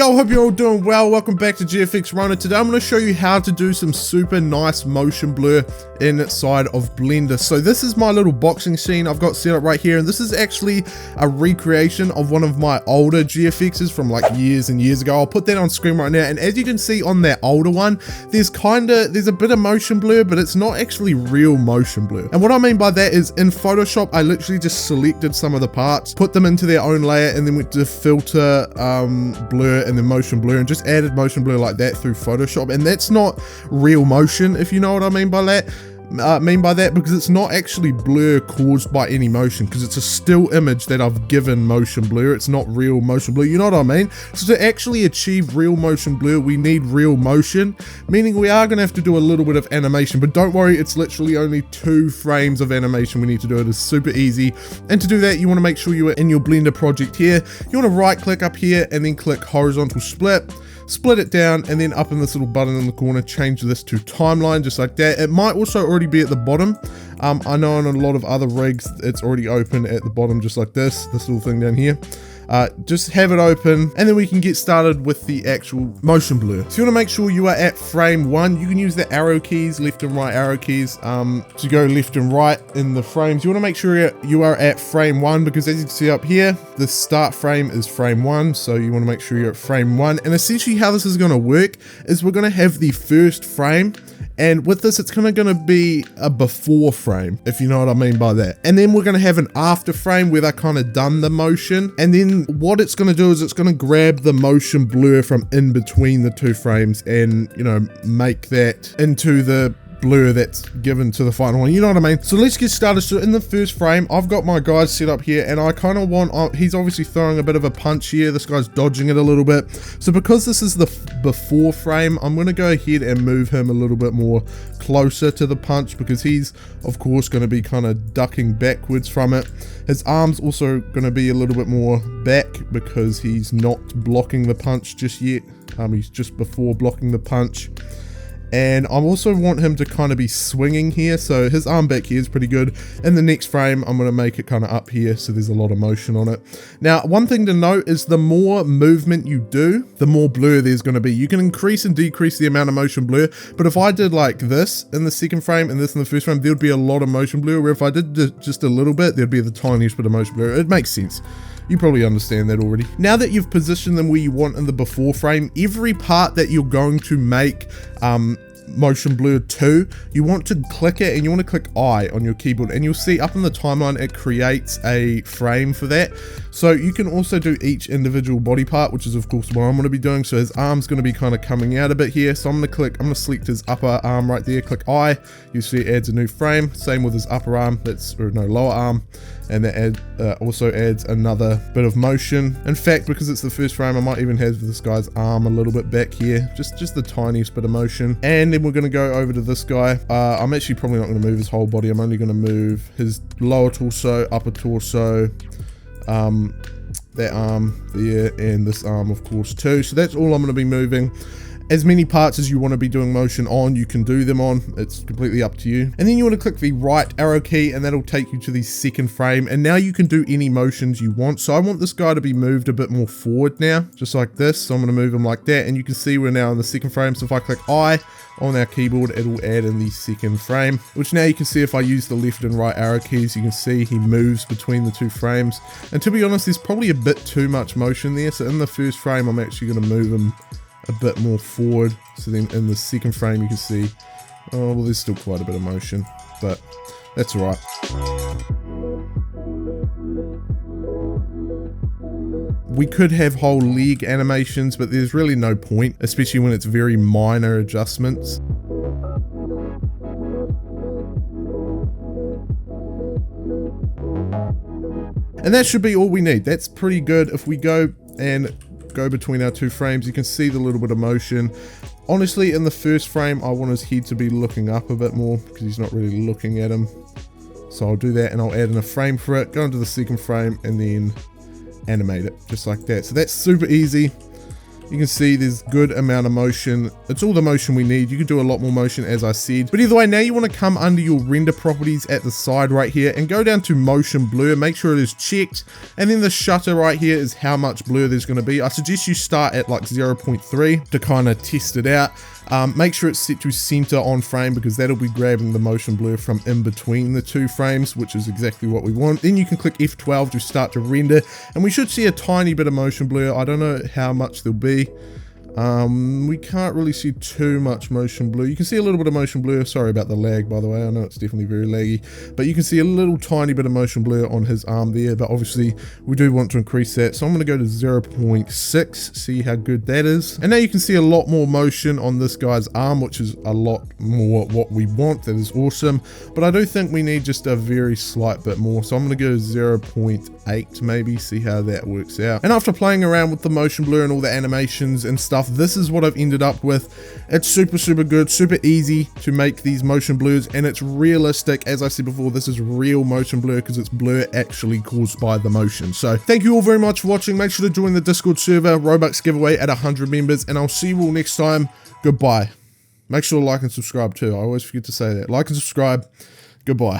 Yo, hope you're all doing well. Welcome back to GFXRhino. Today I'm going to show you how to do some super nice motion blur inside of Blender. So this is my little boxing scene I've got set up right here, and this is actually a recreation of one of my older GFXs from like years and years ago. I'll put that on screen right now, and as you can see on that older one, there's a bit of motion blur, but it's not actually real motion blur. And what I mean by that is in Photoshop, I literally just selected some of the parts, put them into their own layer, and then went to filter, blur, and then motion blur, and just added motion blur like that through Photoshop. And that's not real motion, if you know what I mean by that. Because it's not actually blur caused by any motion, because it's a still image that I've given motion blur. It's not real motion blur, you know what I mean? So to actually achieve real motion blur, we need real motion, meaning we are going to have to do a little bit of animation, but don't worry, it's literally only 2 frames of animation we need to do. It is super easy. And to do that, you want to make sure you are in your Blender project here. You want to right click up here and then click horizontal split it down, and then up in this little button in the corner, change this to timeline, just like that. It might also already be at the bottom. I know on a lot of other rigs it's already open at the bottom, just like this little thing down here. Just have it open, and then we can get started with the actual motion blur. So you want to make sure you are at frame 1. You can use the arrow keys, left and right arrow keys, to go left and right in the frames. You want to make sure you are at frame 1, because as you can see up here, the start frame is frame 1. So you want to make sure you're at frame 1. And essentially how this is going to work is we're going to have the first frame, and with this, it's kind of going to be a before frame, if you know what I mean by that. And then we're going to have an after frame where they're kind of done the motion. And then what it's going to do is it's going to grab the motion blur from in between the 2 frames and, you know, make that into the blur that's given to the final one, you know what I mean? So let's get started. So in the first frame, I've got my guys set up here, and I kind of want, he's obviously throwing a bit of a punch here. This guy's dodging it a little bit. So because this is the before frame, I'm going to go ahead and move him a little bit more closer to the punch, because he's of course going to be kind of ducking backwards from it. His arm's also going to be a little bit more back because he's not blocking the punch just yet. He's just before blocking the punch. And I also want him to kind of be swinging here, so his arm back here is pretty good. In the next frame, I'm going to make it kind of up here, so there's a lot of motion on it. Now, one thing to note is the more movement you do, the more blur there's going to be. You can increase and decrease the amount of motion blur, but if I did like this in the second frame and this in the first frame, there'd be a lot of motion blur, where if I did just a little bit, there'd be the tiniest bit of motion blur. It makes sense. You probably understand that already. Now that you've positioned them where you want in the before frame, every part that you're going to make motion blur to, you want to click it, and you want to click I on your keyboard, and you'll see up in the timeline it creates a frame for that. So you can also do each individual body part, which is of course what I'm going to be doing. So his arm's going to be kind of coming out a bit here, so I'm going to select his upper arm right there, click I, you see it adds a new frame. Same with his upper arm, lower arm, and that also adds another bit of motion. In fact, because it's the first frame, I might even have this guy's arm a little bit back here, just the tiniest bit of motion. And then we're going to go over to this guy. I'm actually probably not going to move his whole body. I'm only going to move his lower torso, upper torso, that arm there, and this arm of course too. So that's all I'm going to be moving. As many parts as you want to be doing motion on, you can do them on. It's completely up to you. And then you want to click the right arrow key, and that'll take you to the second frame. And now you can do any motions you want. So I want this guy to be moved a bit more forward now, just like this. So I'm going to move him like that. And you can see we're now in the second frame. So if I click I on our keyboard, it'll add in the second frame, which now you can see if I use the left and right arrow keys, you can see he moves between the 2 frames. And to be honest, there's probably a bit too much motion there. So in the first frame, I'm actually going to move him a bit more forward, so then in the second frame you can see, oh well, there's still quite a bit of motion, but that's all right. We could have whole leg animations, but there's really no point, especially when it's very minor adjustments. And that should be all we need. That's pretty good. If we go between our 2 frames, you can see the little bit of motion. Honestly, in the first frame, I want his head to be looking up a bit more, because he's not really looking at him. So I'll do that, and I'll add in a frame for it, go into the second frame, and then animate it, just like that. So that's super easy. You can see there's good amount of motion. It's all the motion we need. You can do a lot more motion, as I said. But either way, now you want to come under your render properties at the side right here and go down to motion blur. Make sure it is checked. And then the shutter right here is how much blur there's going to be. I suggest you start at like 0.3 to kind of test it out. Make sure it's set to center on frame, because that'll be grabbing the motion blur from in between the two frames, which is exactly what we want. Then you can click F12 to start to render, and we should see a tiny bit of motion blur. I don't know how much there'll be. We can't really see too much motion blur. You can see a little bit of motion blur. Sorry about the lag, by the way. I know it's definitely very laggy, but you can see a little tiny bit of motion blur on his arm there, but obviously we do want to increase that. So I'm going to go to 0.6, see how good that is. And now you can see a lot more motion on this guy's arm, which is a lot more what we want. That is awesome, but I do think we need just a very slight bit more. So I'm going to go 0.8 maybe, see how that works out. And after playing around with the motion blur and all the animations and stuff, this is what I've ended up with. It's super good, super easy to make these motion blurs, and it's realistic. As I said before, this is real motion blur because it's blur actually caused by the motion. So thank you all very much for watching. Make sure to join the Discord server, Roblox giveaway at 100 members, and I'll see you all next time. Goodbye. Make sure to like and subscribe too. I always forget to say that. Like and subscribe. Goodbye.